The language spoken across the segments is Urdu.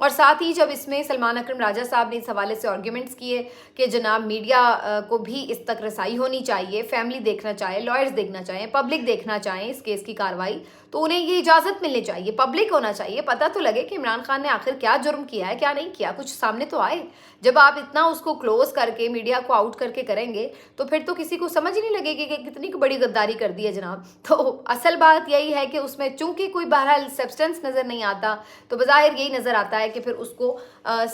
اور ساتھ ہی جب اس میں سلمان اکرم راجہ صاحب نے اس حوالے سے آرگیومنٹس کیے کہ جناب میڈیا کو بھی اس تک رسائی ہونی چاہیے، فیملی دیکھنا چاہے، لائرز دیکھنا چاہیں، پبلک دیکھنا چاہیں اس کیس کی کاروائی، تو انہیں یہ اجازت ملنی چاہیے، پبلک ہونا چاہیے، پتہ تو لگے کہ عمران خان نے آخر کیا جرم کیا ہے، کیا نہیں کیا، کچھ سامنے تو آئے۔ جب آپ اتنا اس کو کلوز کر کے میڈیا کو آؤٹ کر کے کریں گے تو پھر تو کسی کو سمجھ نہیں لگے گی کہ کتنی بڑی غداری کر دی ہے جناب۔ تو اصل بات یہی ہے کہ اس میں چونکہ کوئی بہرحال سبسٹنس نظر نہیں آتا، تو بظاہر یہی نظر آتا ہے کہ پھر اس کو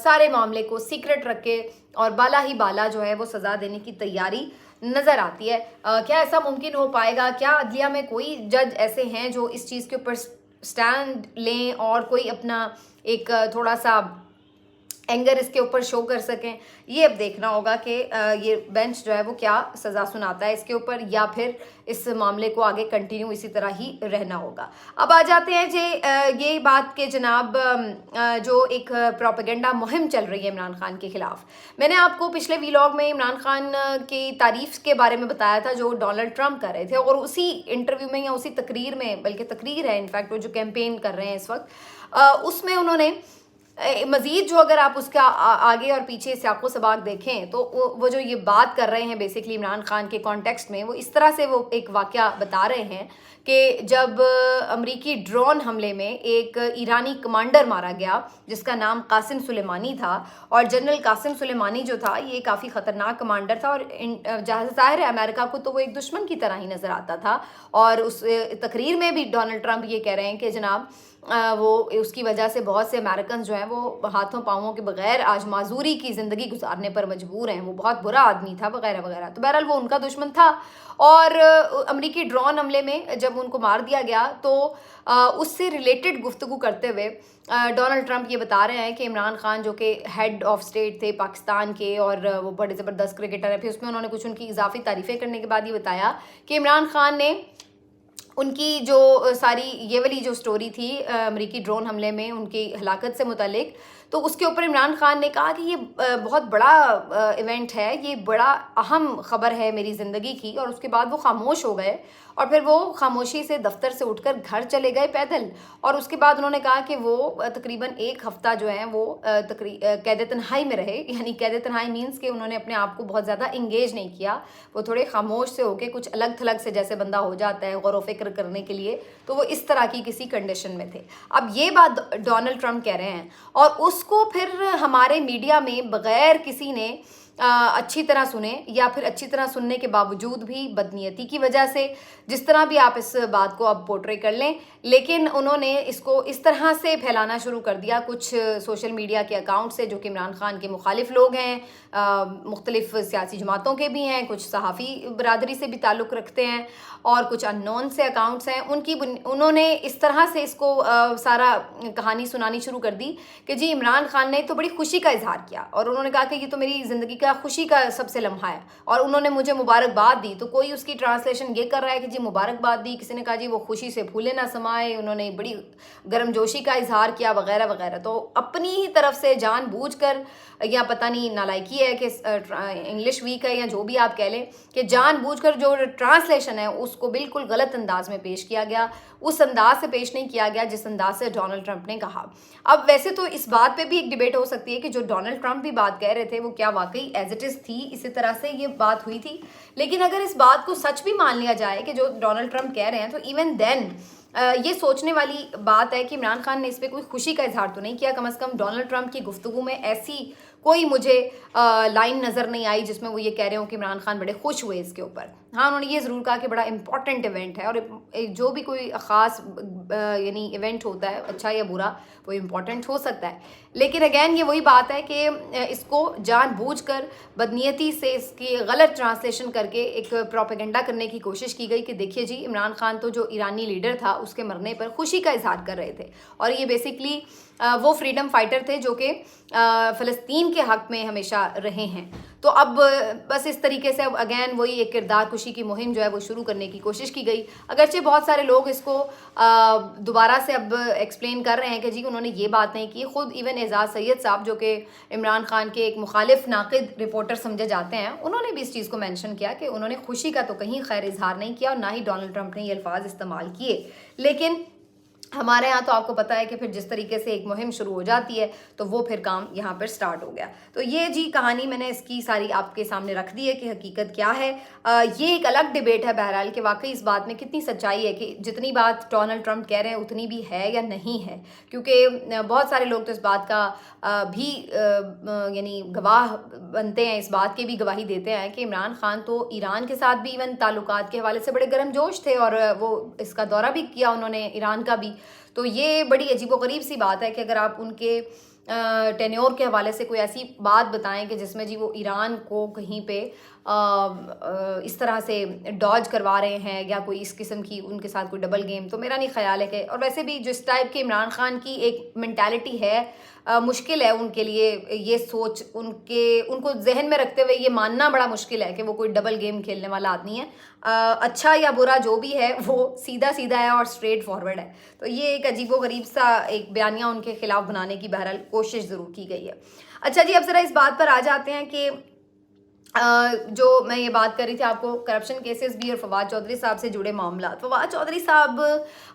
سارے معاملے کو سیکرٹ رکھ کے اور بالا ہی بالا جو ہے وہ سزا دینے کی تیاری نظر آتی ہے۔ کیا ایسا ممکن ہو پائے گا؟ کیا عدلیہ میں کوئی جج ایسے ہیں جو اس چیز کے اوپر سٹینڈ لیں اور کوئی اپنا ایک تھوڑا سا اینگر اس کے اوپر شو کر سکیں؟ یہ اب دیکھنا ہوگا کہ یہ بینچ جو ہے وہ کیا سزا سناتا ہے اس کے اوپر، یا پھر اس معاملے کو آگے کنٹینیو اسی طرح ہی رہنا ہوگا۔ اب آ جاتے ہیں یہ بات کہ جناب جو ایک پروپیگنڈا مہم چل رہی ہے عمران خان کے خلاف، میں نے آپ کو پچھلے ویلاگ میں عمران خان کی تعریف کے بارے میں بتایا تھا جو ڈونلڈ ٹرمپ کر رہے تھے، اور اسی انٹرویو میں یا اسی تقریر میں، بلکہ تقریر ہے انفیکٹ، وہ جو کیمپین کر رہے ہیں اس وقت، اس میں انہوں نے مزید جو اگر آپ اس کا آگے اور پیچھے سیاق و سباق دیکھیں تو وہ جو یہ بات کر رہے ہیں بیسیکلی عمران خان کے کانٹیکسٹ میں، وہ اس طرح سے وہ ایک واقعہ بتا رہے ہیں کہ جب امریکی ڈرون حملے میں ایک ایرانی کمانڈر مارا گیا جس کا نام قاسم سلیمانی تھا، اور جنرل قاسم سلیمانی جو تھا یہ کافی خطرناک کمانڈر تھا، اور ظاہر ہے امریکہ کو تو وہ ایک دشمن کی طرح ہی نظر آتا تھا، اور اس تقریر میں بھی ڈونلڈ ٹرمپ یہ کہہ رہے ہیں کہ جناب وہ اس کی وجہ سے بہت سے امریکنز جو ہیں وہ ہاتھوں پاؤں کے بغیر آج معذوری کی زندگی گزارنے پر مجبور ہیں، وہ بہت برا آدمی تھا وغیرہ وغیرہ، تو بہرحال وہ ان کا دشمن تھا۔ اور امریکی ڈرون حملے میں جب ان کو مار دیا گیا تو اس سے ریلیٹڈ گفتگو کرتے ہوئے ڈونلڈ ٹرمپ یہ بتا رہے ہیں کہ عمران خان جو کہ ہیڈ آف اسٹیٹ تھے پاکستان کے اور وہ بڑے زبردست کرکٹر ہیں، پھر اس میں انہوں نے کچھ ان کی اضافی تعریفیں کرنے کے بعد یہ بتایا کہ عمران خان نے ان کی جو ساری یہ والی جو سٹوری تھی امریکی ڈرون حملے میں ان کی ہلاکت سے متعلق، تو اس کے اوپر عمران خان نے کہا کہ یہ بہت بڑا ایونٹ ہے، یہ بڑا اہم خبر ہے میری زندگی کی، اور اس کے بعد وہ خاموش ہو گئے، اور پھر وہ خاموشی سے دفتر سے اٹھ کر گھر چلے گئے پیدل، اور اس کے بعد انہوں نے کہا کہ وہ تقریباً ایک ہفتہ جو ہے وہ قید تنہائی میں رہے، یعنی قید تنہائی مینس کہ انہوں نے اپنے آپ کو بہت زیادہ انگیج نہیں کیا، وہ تھوڑے خاموش سے ہو کے کچھ الگ تھلگ سے جیسے بندہ ہو جاتا ہے غور و فکر کرنے کے لیے، تو وہ اس طرح کی کسی کنڈیشن میں تھے۔ اب یہ بات ڈونلڈ ٹرمپ کہہ رہے ہیں، اور اس کو پھر ہمارے میڈیا میں بغیر کسی نے اچھی طرح سنے، یا پھر اچھی طرح سننے کے باوجود بھی بدنیتی کی وجہ سے، جس طرح بھی آپ اس بات کو اب پورٹرے کر لیں، لیکن انہوں نے اس کو اس طرح سے پھیلانا شروع کر دیا کچھ سوشل میڈیا کے اکاؤنٹ سے جو کہ عمران خان کے مخالف لوگ ہیں، مختلف سیاسی جماعتوں کے بھی ہیں، کچھ صحافی برادری سے بھی تعلق رکھتے ہیں، اور کچھ ان نون سے اکاؤنٹس ہیں، انہوں نے اس طرح سے اس کو سارا کہانی سنانی شروع کر دی کہ جی عمران خان نے تو بڑی خوشی کا اظہار کیا، اور انہوں نے کہا کہ یہ تو میری زندگی کا خوشی کا سب سے لمحہ ہے، اور انہوں نے مجھے مبارکباد دی، تو کوئی اس کی ٹرانسلیشن یہ کر رہا ہے کہ جی مبارکباد دی، کسی نے کہا جی وہ خوشی سے پھولے نہ سمائے، انہوں نے بڑی گرم جوشی کا اظہار کیا وغیرہ وغیرہ، تو اپنی ہی طرف سے جان بوجھ کر، یا پتہ نہیں نالائکی ہے کہ انگلش ویک ہے یا جو بھی آپ کہہ لیں، کہ جان بوجھ کر جو ٹرانسلیشن ہے اس کو بالکل غلط انداز میں پیش کیا گیا، اس انداز سے پیش نہیں کیا گیا جس انداز سے ڈونلڈ ٹرمپ نے کہا۔ اب ویسے تو اس بات پہ بھی ایک ڈیبیٹ ہو سکتی ہے کہ جو ڈونلڈ ٹرمپ بھی بات کہہ رہے تھے وہ کیا واقعی ایز اٹ از تھی، اسی طرح سے یہ بات ہوئی تھی، لیکن اگر اس بات کو سچ بھی مان لیا جائے کہ جو ڈونلڈ ٹرمپ کہہ رہے ہیں، تو ایون دین یہ سوچنے والی بات ہے کہ عمران خان نے اس پہ کوئی خوشی کا اظہار تو نہیں کیا، کم از کم ڈونلڈ ٹرمپ کی گفتگو میں ایسی کوئی مجھے لائن نظر نہیں آئی جس میں وہ یہ کہہ رہے ہوں کہ عمران خان بڑے خوش ہوئے اس کے اوپر۔ ہاں انہوں نے یہ ضرور کہا کہ بڑا امپورٹنٹ ایونٹ ہے، اور جو بھی کوئی خاص یعنی ایونٹ ہوتا ہے اچھا یا برا وہ امپورٹنٹ ہو سکتا ہے، لیکن اگین یہ وہی بات ہے کہ اس کو جان بوجھ کر بدنیتی سے اس کی غلط ٹرانسلیشن کر کے ایک پروپیگنڈا کرنے کی کوشش کی گئی کہ دیکھیے جی عمران خان تو جو ایرانی لیڈر تھا اس کے مرنے پر خوشی کا اظہار کر رہے تھے، اور یہ بیسکلی وہ فریڈم فائٹر تھے جو کہ فلسطین کے حق میں ہمیشہ رہے ہیں۔ تو اب بس اس طریقے سے اب اگین وہی ایک کردار کشی کی مہم جو ہے وہ شروع کرنے کی کوشش کی گئی، اگرچہ بہت سارے لوگ اس کو دوبارہ سے اب ایکسپلین کر رہے ہیں کہ جی انہوں نے یہ بات نہیں کی، خود ایون اعزاز سید صاحب جو کہ عمران خان کے ایک مخالف ناقد رپورٹر سمجھے جاتے ہیں، انہوں نے بھی اس چیز کو مینشن کیا کہ انہوں نے خوشی کا تو کہیں خیر اظہار نہیں کیا، اور نہ ہی ڈونلڈ ٹرمپ نے یہ الفاظ استعمال کیے، لیکن ہمارے ہاں تو آپ کو پتہ ہے کہ پھر جس طریقے سے ایک مہم شروع ہو جاتی ہے تو وہ پھر کام یہاں پر سٹارٹ ہو گیا. تو یہ جی کہانی میں نے اس کی ساری آپ کے سامنے رکھ دی ہے کہ حقیقت کیا ہے. یہ ایک الگ ڈیبیٹ ہے بہرحال کہ واقعی اس بات میں کتنی سچائی ہے کہ جتنی بات ڈونلڈ ٹرمپ کہہ رہے ہیں اتنی بھی ہے یا نہیں ہے، کیونکہ بہت سارے لوگ تو اس بات کا بھی یعنی گواہ بنتے ہیں، اس بات کی بھی گواہی دیتے ہیں کہ عمران خان تو ایران کے ساتھ بھی ایون تعلقات کے حوالے سے بڑے گرم جوش تھے، اور وہ اس کا دورہ بھی کیا انہوں نے ایران کا بھی. تو یہ بڑی عجیب و غریب سی بات ہے کہ اگر آپ ان کے ٹینیور کے حوالے سے کوئی ایسی بات بتائیں کہ جس میں جی وہ ایران کو کہیں پہ اس طرح سے ڈاج کروا رہے ہیں یا کوئی اس قسم کی ان کے ساتھ کوئی ڈبل گیم، تو میرا نہیں خیال ہے کہ، اور ویسے بھی جس ٹائپ کے عمران خان کی ایک مینٹالٹی ہے، مشکل ہے ان کے لیے یہ سوچ، ان کو ذہن میں رکھتے ہوئے یہ ماننا بڑا مشکل ہے کہ وہ کوئی ڈبل گیم کھیلنے والا آدمی ہے. اچھا یا برا جو بھی ہے وہ سیدھا سیدھا ہے اور اسٹریٹ فارورڈ ہے. تو یہ ایک عجیب و غریب سا ایک بیانیہ ان کے خلاف بنانے کی بہرحال کوشش ضرور کی گئی ہے. اچھا جی، اب ذرا اس بات پر آ جاتے ہیں کہ جو میں یہ بات کر رہی تھی آپ کو کرپشن کیسز بھی اور فواد چودھری صاحب سے جڑے معاملات. فواد چودھری صاحب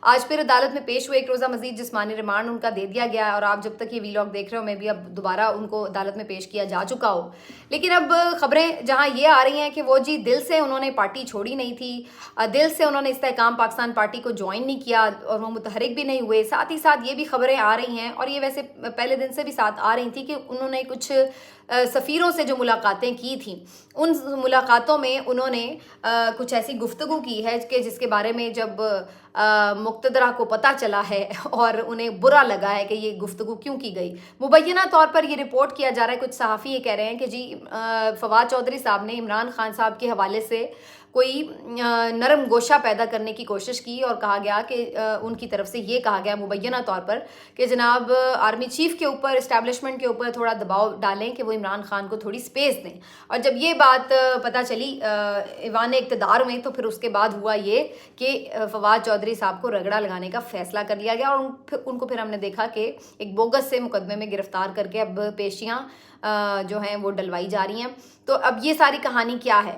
آج پھر عدالت میں پیش ہوئے، ایک روزہ مزید جسمانی ریمانڈ ان کا دے دیا گیا ہے، اور آپ جب تک یہ ویلاگ دیکھ رہے ہو میں بھی اب دوبارہ ان کو عدالت میں پیش کیا جا چکا ہو. لیکن اب خبریں جہاں یہ آ رہی ہیں کہ وہ جی دل سے انہوں نے پارٹی چھوڑی نہیں تھی، دل سے انہوں نے استحکام پاکستان پارٹی کو جوائن نہیں کیا اور وہ متحرک بھی نہیں ہوئے. ساتھ ہی ساتھ یہ بھی خبریں آ رہی ہیں، اور یہ ویسے پہلے دن سے بھی ساتھ آ رہی تھی، کہ انہوں نے کچھ سفیروں سے جو ملاقاتیں کی تھیں، ان ملاقاتوں میں انہوں نے کچھ ایسی گفتگو کی ہے کہ جس کے بارے میں جب مقتدرہ کو پتہ چلا ہے اور انہیں برا لگا ہے کہ یہ گفتگو کیوں کی گئی. مبینہ طور پر یہ رپورٹ کیا جا رہا ہے، کچھ صحافی یہ کہہ رہے ہیں کہ جی فواد چودھری صاحب نے عمران خان صاحب کے حوالے سے کوئی نرم گوشہ پیدا کرنے کی کوشش کی، اور کہا گیا کہ ان کی طرف سے یہ کہا گیا مبینہ طور پر کہ جناب آرمی چیف کے اوپر، اسٹیبلشمنٹ کے اوپر تھوڑا دباؤ ڈالیں کہ وہ عمران خان کو تھوڑی سپیس دیں. اور جب یہ بات پتہ چلی ایوان اقتدار میں، تو پھر اس کے بعد ہوا یہ کہ فواد چودھری صاحب کو رگڑا لگانے کا فیصلہ کر لیا گیا، اور ان کو پھر ہم نے دیکھا کہ ایک بوگس سے مقدمے میں گرفتار کر کے اب پیشیاں جو ہیں وہ ڈلوائی جا رہی ہیں. تو اب یہ ساری کہانی کیا ہے؟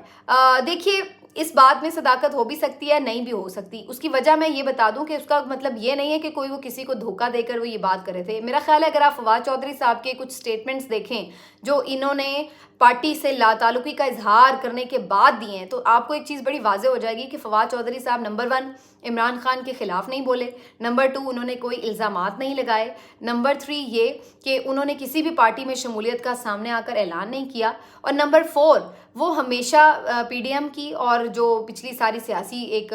دیکھیے، اس بات میں صداقت ہو بھی سکتی ہے، نہیں بھی ہو سکتی. اس کی وجہ میں یہ بتا دوں کہ اس کا مطلب یہ نہیں ہے کہ کوئی وہ کسی کو دھوکہ دے کر وہ یہ بات کرے تھے. میرا خیال ہے اگر آپ فواد چودھری صاحب کے کچھ سٹیٹمنٹس دیکھیں جو انہوں نے پارٹی سے لا تعلقی کا اظہار کرنے کے بعد دیے ہیں، تو آپ کو ایک چیز بڑی واضح ہو جائے گی کہ فواد چودھری صاحب نمبر 1 عمران خان کے خلاف نہیں بولے، نمبر 2 انہوں نے کوئی الزامات نہیں لگائے، نمبر 3 یہ کہ انہوں نے کسی بھی پارٹی میں شمولیت کا سامنے آ کر اعلان نہیں کیا، اور نمبر 4 وہ ہمیشہ پی ڈی ایم کی اور جو پچھلی ساری سیاسی ایک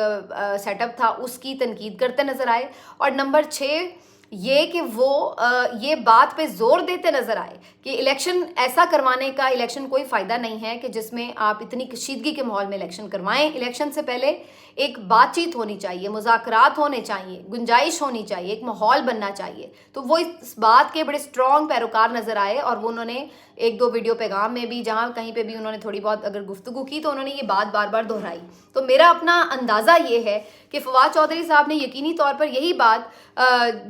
سیٹ اپ تھا اس کی تنقید کرتے نظر آئے، اور نمبر 6 یہ کہ وہ یہ بات پہ زور دیتے نظر آئے کہ الیکشن ایسا کروانے کا، الیکشن کوئی فائدہ نہیں ہے کہ جس میں آپ اتنی کشیدگی کے ماحول میں الیکشن کروائیں. الیکشن سے پہلے ایک بات چیت ہونی چاہیے، مذاکرات ہونے چاہیے، گنجائش ہونی چاہیے، ایک ماحول بننا چاہیے. تو وہ اس بات کے بڑے سٹرونگ پیروکار نظر آئے، اور وہ انہوں نے ایک دو ویڈیو پیغام میں بھی جہاں کہیں پہ بھی انہوں نے تھوڑی بہت اگر گفتگو کی تو انہوں نے یہ بات بار بار دہرائی. تو میرا اپنا اندازہ یہ ہے کہ فواد چودھری صاحب نے یقینی طور پر یہی بات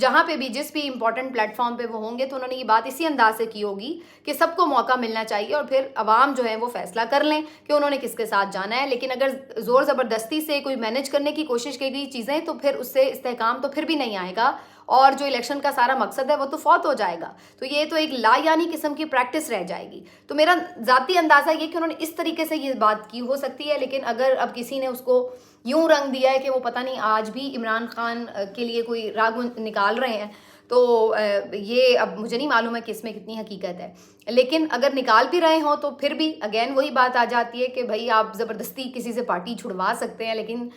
جہاں پہ بھی جس بھی امپورٹنٹ پلیٹ فارم پہ وہ ہوں گے تو انہوں نے یہ بات اسی انداز سے کی ہوگی کہ سب کو موقع ملنا چاہیے، اور پھر عوام جو ہے وہ فیصلہ کر لیں کہ انہوں نے کس کے ساتھ جانا ہے. لیکن اگر زور زبردستی سے کوئی مینج کرنے کی کوشش کی گئی چیزیں تو پھر اس سے استحکام تو پھر بھی نہیں آئے گا، اور جو الیکشن کا سارا مقصد ہے وہ تو فوت ہو جائے گا. تو یہ تو ایک لا یعنی قسم کی پریکٹس رہ جائے گی. تو میرا ذاتی اندازہ یہ کہ انہوں نے اس طریقے سے یہ بات کی ہو سکتی ہے، لیکن اگر اب کسی نے اس کو یوں رنگ دیا ہے کہ وہ پتہ نہیں آج بھی عمران خان کے لیے کوئی راگ نکال رہے ہیں، تو یہ اب مجھے نہیں معلوم ہے کہ اس میں کتنی حقیقت ہے. لیکن اگر نکال بھی رہے ہوں تو پھر بھی اگین وہی بات آ جاتی ہے کہ بھائی آپ زبردستی کسی سے پارٹی چھڑوا سکتے ہیں، لیکن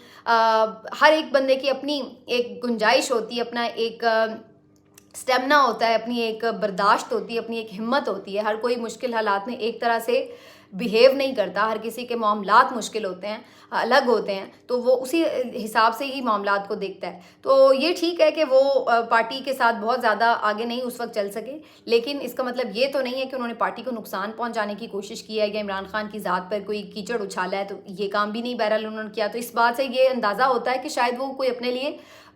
ہر ایک بندے کی اپنی ایک گنجائش ہوتی ہے، اپنا ایک اسٹیمنا ہوتا ہے، اپنی ایک برداشت ہوتی ہے، اپنی ایک ہمت ہوتی ہے. ہر کوئی مشکل حالات میں ایک طرح سے بیہیو نہیں کرتا، ہر کسی کے معاملات مشکل ہوتے ہیں، الگ ہوتے ہیں، تو وہ اسی حساب سے ہی معاملات کو دیکھتا ہے. تو یہ ٹھیک ہے کہ وہ پارٹی کے ساتھ بہت زیادہ آگے نہیں اس وقت چل سکے، لیکن اس کا مطلب یہ تو نہیں ہے کہ انہوں نے پارٹی کو نقصان پہنچانے کی کوشش کی ہے یا عمران خان کی ذات پر کوئی کیچڑ اچھالا ہے. تو یہ کام بھی نہیں بہرحال انہوں نے کیا. تو اس بات سے یہ اندازہ ہوتا ہے کہ شاید وہ کوئی اپنے لیے